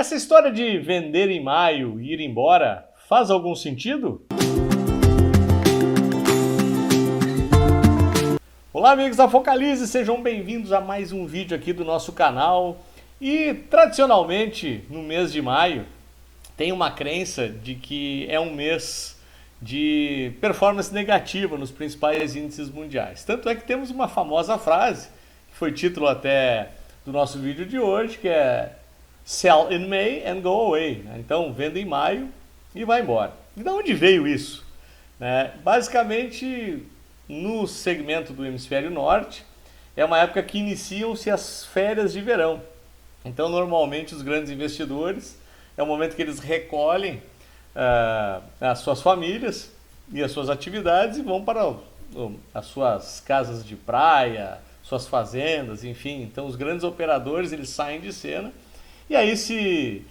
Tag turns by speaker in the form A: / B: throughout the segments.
A: Essa história de vender em maio e ir embora faz algum sentido? Olá, amigos da Focalize, sejam bem-vindos a mais um vídeo aqui do nosso canal. E tradicionalmente, no mês de maio, tem uma crença de que é um mês de performance negativa nos principais índices mundiais. Tanto é que temos uma famosa frase, que foi título até do nosso vídeo de hoje, que é Sell in May and go away. Então, venda em maio e vai embora. E de onde veio isso? Basicamente, no segmento do hemisfério norte, é uma época que iniciam-se as férias de verão. Então, normalmente, os grandes investidores, é o momento que eles recolhem as suas famílias e as suas atividades e vão para as suas casas de praia, suas fazendas, enfim. Então, os grandes operadores, eles saem de cena. E aí se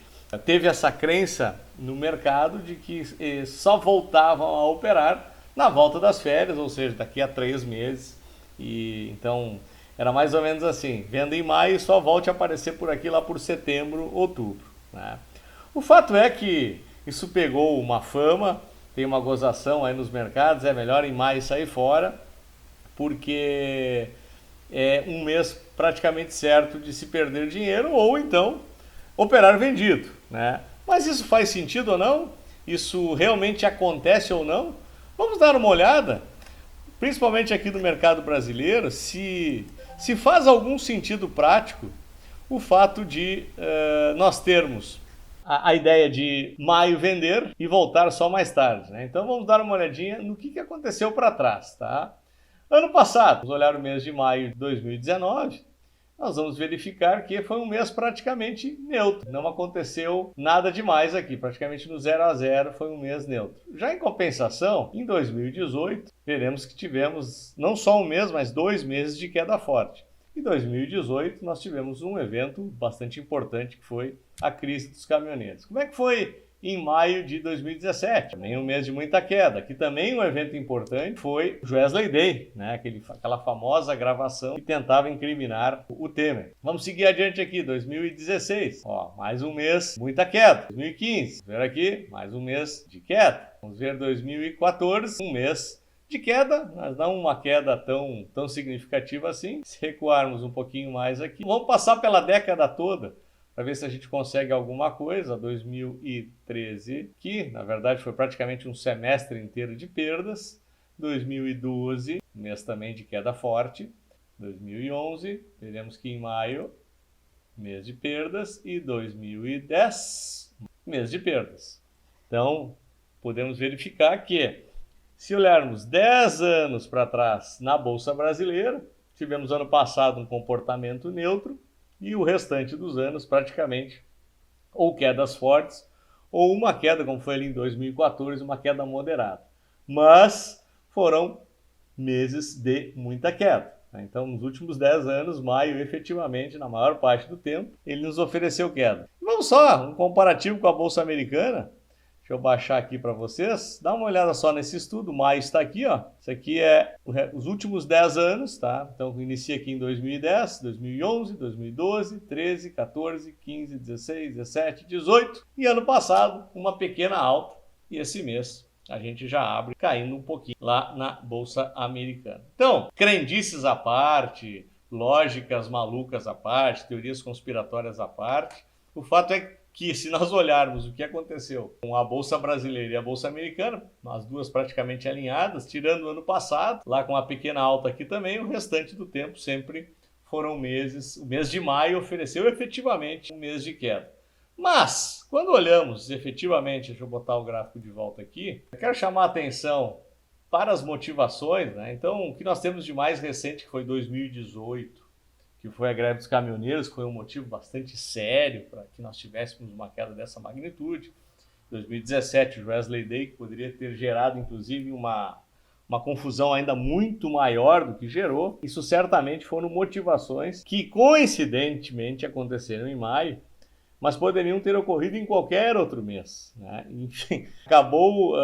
A: teve essa crença no mercado de que só voltavam a operar na volta das férias, ou seja, daqui a 3 meses. E então era mais ou menos assim, venda em maio e só volte a aparecer por aqui lá por setembro, outubro. O fato é que isso pegou uma fama, tem uma gozação aí nos mercados, é melhor em maio sair fora, porque é um mês praticamente certo de se perder dinheiro ou então operar vendido, Mas isso faz sentido ou não? Isso realmente acontece ou não? Vamos dar uma olhada, principalmente aqui no mercado brasileiro, se faz algum sentido prático o fato de nós termos a ideia de maio vender e voltar só mais tarde. Então vamos dar uma olhadinha no que aconteceu para trás. Ano passado, vamos olhar o mês de maio de 2019, nós vamos verificar que foi um mês praticamente neutro. Não aconteceu nada demais aqui, praticamente no 0 a 0 foi um mês neutro. Já em compensação, em 2018, veremos que tivemos não só um mês, mas 2 meses de queda forte. Em 2018, nós tivemos um evento bastante importante, que foi a crise dos caminhoneiros. Como é que foi em maio de 2017? Também um mês de muita queda. Aqui também um evento importante foi o Wesley Day, aquela famosa gravação que tentava incriminar o Temer. Vamos seguir adiante aqui, 2016. Mais um mês, muita queda. 2015, vamos ver aqui, mais um mês de queda. Vamos ver 2014, um mês de queda, mas não uma queda tão significativa assim. Se recuarmos um pouquinho mais aqui, vamos passar pela década toda para ver se a gente consegue alguma coisa. 2013, que na verdade foi praticamente um semestre inteiro de perdas. 2012, mês também de queda forte. 2011, veremos que em maio, mês de perdas. E 2010, mês de perdas. Então, podemos verificar que, se olharmos 10 anos para trás na Bolsa Brasileira, tivemos ano passado um comportamento neutro, e o restante dos anos praticamente ou quedas fortes ou uma queda, como foi ali em 2014, uma queda moderada. Mas foram meses de muita queda. Então, nos últimos 10 anos, maio, efetivamente, na maior parte do tempo, ele nos ofereceu queda. Vamos só, um comparativo com a Bolsa Americana. Deixa eu baixar aqui para vocês. Dá uma olhada só nesse estudo. Maio está aqui, ó. Isso aqui é os últimos 10 anos, tá? Então, inicia aqui em 2010, 2011, 2012, 13, 14, 15, 16, 17, 18. E ano passado, uma pequena alta. E esse mês, a gente já abre caindo um pouquinho lá na Bolsa Americana. Então, crendices à parte, lógicas malucas à parte, teorias conspiratórias à parte, o fato é que, se nós olharmos o que aconteceu com a Bolsa Brasileira e a Bolsa Americana, as duas praticamente alinhadas, tirando o ano passado, lá com a pequena alta aqui também, o restante do tempo sempre foram meses. O mês de maio ofereceu efetivamente um mês de queda. Mas, quando olhamos efetivamente, deixa eu botar o gráfico de volta aqui, eu quero chamar a atenção para as motivações. Então, o que nós temos de mais recente, que foi 2018, que foi a greve dos caminhoneiros, que foi um motivo bastante sério para que nós tivéssemos uma queda dessa magnitude. 2017, o Wesley Day, que poderia ter gerado, inclusive, uma confusão ainda muito maior do que gerou. Isso certamente foram motivações que, coincidentemente, aconteceram em maio, mas poderiam ter ocorrido em qualquer outro mês, né? Enfim, acabou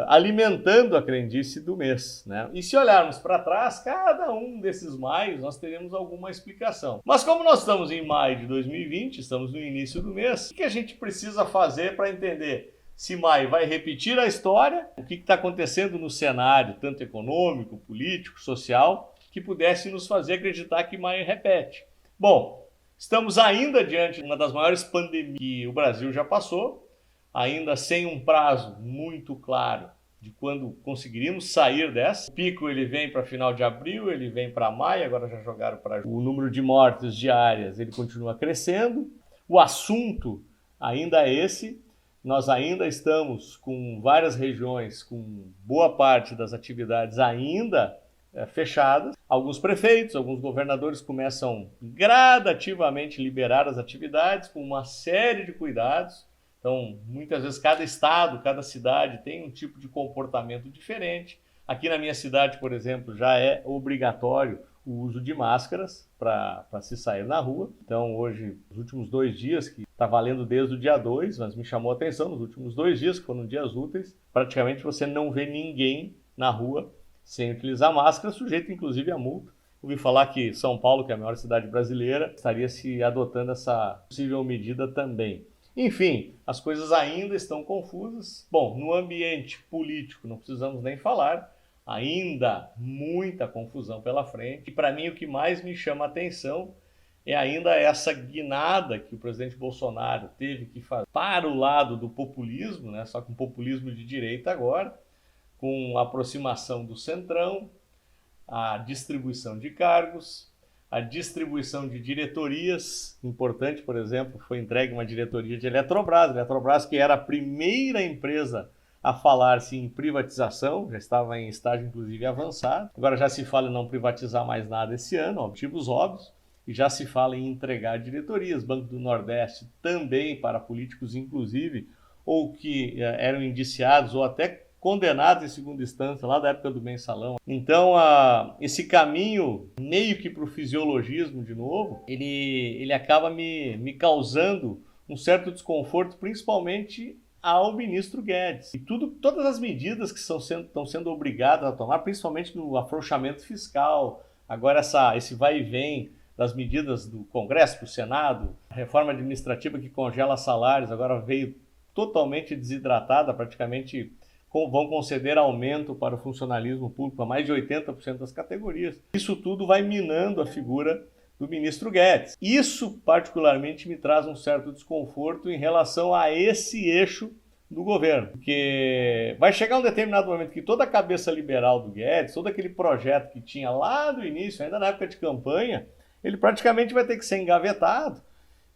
A: alimentando a crendice do mês, né? E se olharmos para trás, cada um desses maios nós teremos alguma explicação. Mas como nós estamos em maio de 2020, estamos no início do mês, o que a gente precisa fazer para entender se maio vai repetir a história, o que está acontecendo no cenário, tanto econômico, político, social, que pudesse nos fazer acreditar que maio repete? Bom, estamos ainda diante de uma das maiores pandemias que o Brasil já passou, ainda sem um prazo muito claro de quando conseguiríamos sair dessa. O pico ele vem para final de abril, ele vem para maio, agora já jogaram para o número de mortes diárias, ele continua crescendo. O assunto ainda é esse, nós ainda estamos com várias regiões, com boa parte das atividades ainda fechadas. Alguns prefeitos, alguns governadores começam gradativamente a liberar as atividades com uma série de cuidados. Então, muitas vezes cada estado, cada cidade tem um tipo de comportamento diferente. Aqui na minha cidade, por exemplo, já é obrigatório o uso de máscaras para se sair na rua. Então, hoje, os últimos 2 dias, que está valendo desde o dia 2, mas me chamou a atenção, nos últimos 2 dias, que foram dias úteis, praticamente você não vê ninguém na rua sem utilizar máscara, sujeito inclusive a multa. Ouvi falar que São Paulo, que é a maior cidade brasileira, estaria se adotando essa possível medida também. Enfim, as coisas ainda estão confusas. Bom, no ambiente político não precisamos nem falar, ainda muita confusão pela frente. E para mim o que mais me chama a atenção é ainda essa guinada que o presidente Bolsonaro teve que fazer para o lado do populismo, né? Só que um populismo de direita agora, com a aproximação do centrão, a distribuição de cargos, a distribuição de diretorias. Importante, por exemplo, foi entregue uma diretoria de Eletrobras, que era a primeira empresa a falar-se em privatização, já estava em estágio inclusive avançado. Agora já se fala em não privatizar mais nada esse ano, motivos óbvios, e já se fala em entregar diretorias. Banco do Nordeste também para políticos inclusive, ou que eram indiciados ou até condenados em segunda instância, lá da época do mensalão. Então, esse caminho, meio que para o fisiologismo de novo, ele acaba me causando um certo desconforto, principalmente ao ministro Guedes. E todas as medidas que estão sendo obrigadas a tomar, principalmente no afrouxamento fiscal, agora esse vai e vem das medidas do Congresso para o Senado, a reforma administrativa que congela salários, agora veio totalmente desidratada, praticamente vão conceder aumento para o funcionalismo público para mais de 80% das categorias. Isso tudo vai minando a figura do ministro Guedes. Isso, particularmente, me traz um certo desconforto em relação a esse eixo do governo, porque vai chegar um determinado momento que toda a cabeça liberal do Guedes, todo aquele projeto que tinha lá do início, ainda na época de campanha, ele praticamente vai ter que ser engavetado.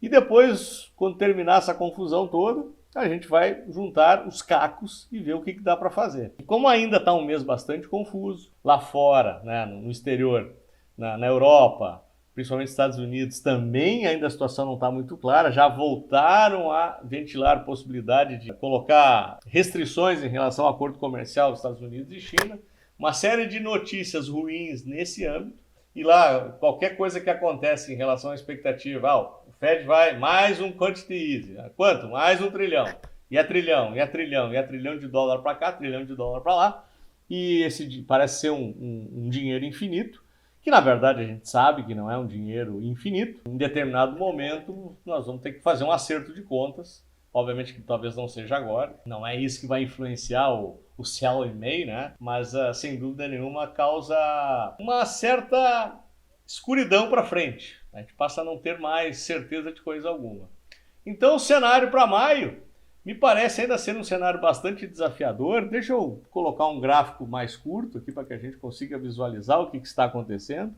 A: E depois, quando terminar essa confusão toda, a gente vai juntar os cacos e ver o que dá para fazer. E como ainda está um mês bastante confuso, lá fora, né, no exterior, na Europa, principalmente nos Estados Unidos, também ainda a situação não está muito clara, já voltaram a ventilar a possibilidade de colocar restrições em relação ao acordo comercial dos Estados Unidos e China, uma série de notícias ruins nesse âmbito, e lá qualquer coisa que acontece em relação à expectativa, o Fed vai mais um quantity easy, quanto? Mais 1 trilhão, e a trilhão, e a trilhão, e a trilhão de dólar para cá, trilhão de dólar para lá, e esse parece ser um dinheiro infinito, que na verdade a gente sabe que não é um dinheiro infinito. Em determinado momento nós vamos ter que fazer um acerto de contas, obviamente que talvez não seja agora, não é isso que vai influenciar o céu em May, né? Mas sem dúvida nenhuma causa uma certa escuridão para frente. A gente passa a não ter mais certeza de coisa alguma. Então o cenário para maio me parece ainda ser um cenário bastante desafiador. Deixa eu colocar um gráfico mais curto aqui para que a gente consiga visualizar o que está acontecendo.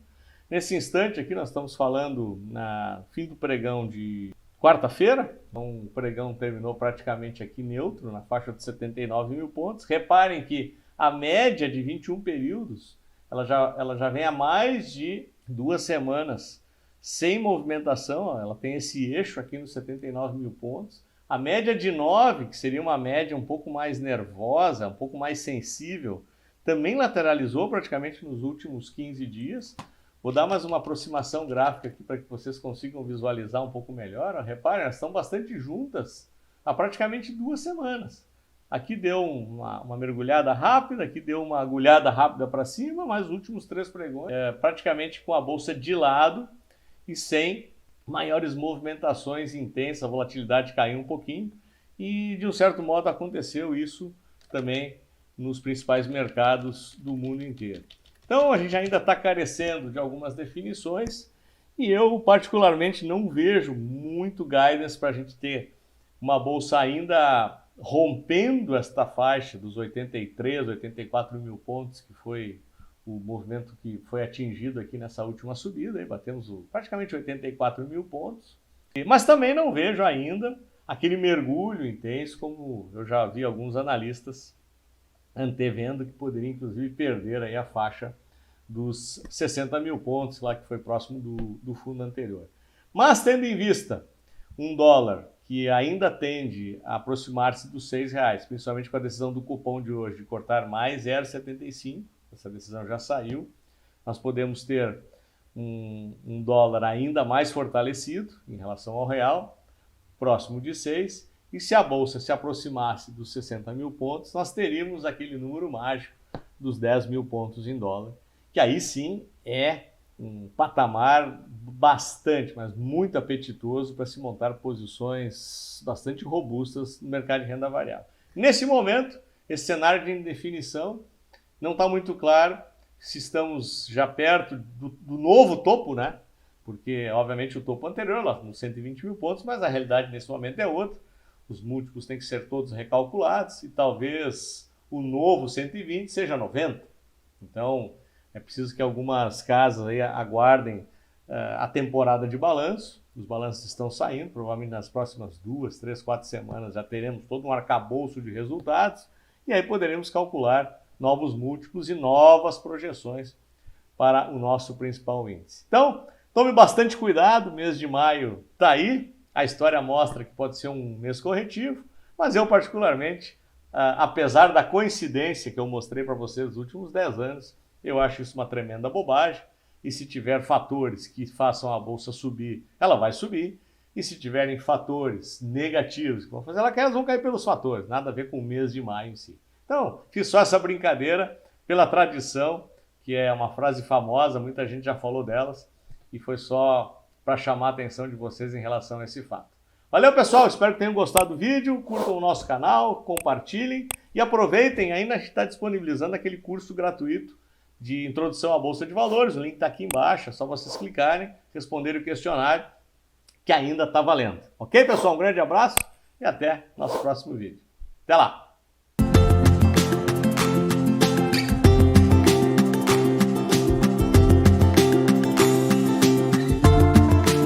A: Nesse instante aqui nós estamos falando na fim do pregão de quarta-feira. Então, o pregão terminou praticamente aqui neutro, na faixa de 79 mil pontos. Reparem que a média de 21 períodos, ela já vem há mais de 2 semanas sem movimentação. Ela tem esse eixo aqui nos 79 mil pontos. A média de 9, que seria uma média um pouco mais nervosa, um pouco mais sensível, também lateralizou praticamente nos últimos 15 dias. Vou dar mais uma aproximação gráfica aqui para que vocês consigam visualizar um pouco melhor. Ó, reparem, elas estão bastante juntas há praticamente 2 semanas. Aqui deu uma mergulhada rápida, aqui deu uma agulhada rápida para cima, mas os últimos 3 pregões, praticamente com a bolsa de lado e sem maiores movimentações intensas, a volatilidade caiu um pouquinho e, de um certo modo, aconteceu isso também nos principais mercados do mundo inteiro. Então, a gente ainda está carecendo de algumas definições e eu, particularmente, não vejo muito guidance para a gente ter uma bolsa ainda rompendo esta faixa dos 83, 84 mil pontos, que foi o movimento que foi atingido aqui nessa última subida, aí batemos praticamente 84 mil pontos. Mas também não vejo ainda aquele mergulho intenso, como eu já vi alguns analistas antevendo, que poderia inclusive perder aí a faixa dos 60 mil pontos, lá que foi próximo do fundo anterior. Mas tendo em vista um dólar que ainda tende a aproximar-se dos R$6, principalmente com a decisão do cupom de hoje de cortar mais 0,75, essa decisão já saiu, nós podemos ter um dólar ainda mais fortalecido em relação ao real, próximo de 6, e se a bolsa se aproximasse dos 60 mil pontos, nós teríamos aquele número mágico dos 10 mil pontos em dólar, que aí sim é um patamar bastante, mas muito apetitoso para se montar posições bastante robustas no mercado de renda variável. Nesse momento, esse cenário de indefinição não está muito claro se estamos já perto do novo topo, né? Porque, obviamente, o topo anterior, lá nos 120 mil pontos, mas a realidade nesse momento é outra. Os múltiplos têm que ser todos recalculados e talvez o novo 120 seja 90. Então, é preciso que algumas casas aí aguardem a temporada de balanço. Os balanços estão saindo, provavelmente nas próximas 2, 3, 4 semanas já teremos todo um arcabouço de resultados e aí poderemos calcular novos múltiplos e novas projeções para o nosso principal índice. Então, tome bastante cuidado, mês de maio está aí, a história mostra que pode ser um mês corretivo, mas eu particularmente, apesar da coincidência que eu mostrei para vocês nos últimos 10 anos, eu acho isso uma tremenda bobagem, e se tiver fatores que façam a bolsa subir, ela vai subir, e se tiverem fatores negativos que vão fazer ela cair, elas vão cair pelos fatores, nada a ver com o mês de maio em si. Então, fiz só essa brincadeira pela tradição, que é uma frase famosa, muita gente já falou delas, e foi só para chamar a atenção de vocês em relação a esse fato. Valeu, pessoal, espero que tenham gostado do vídeo, curtam o nosso canal, compartilhem e aproveitem, ainda está disponibilizando aquele curso gratuito de introdução à Bolsa de Valores, o link está aqui embaixo, é só vocês clicarem, responderem o questionário, que ainda está valendo. Ok, pessoal? Um grande abraço e até nosso próximo vídeo. Até lá!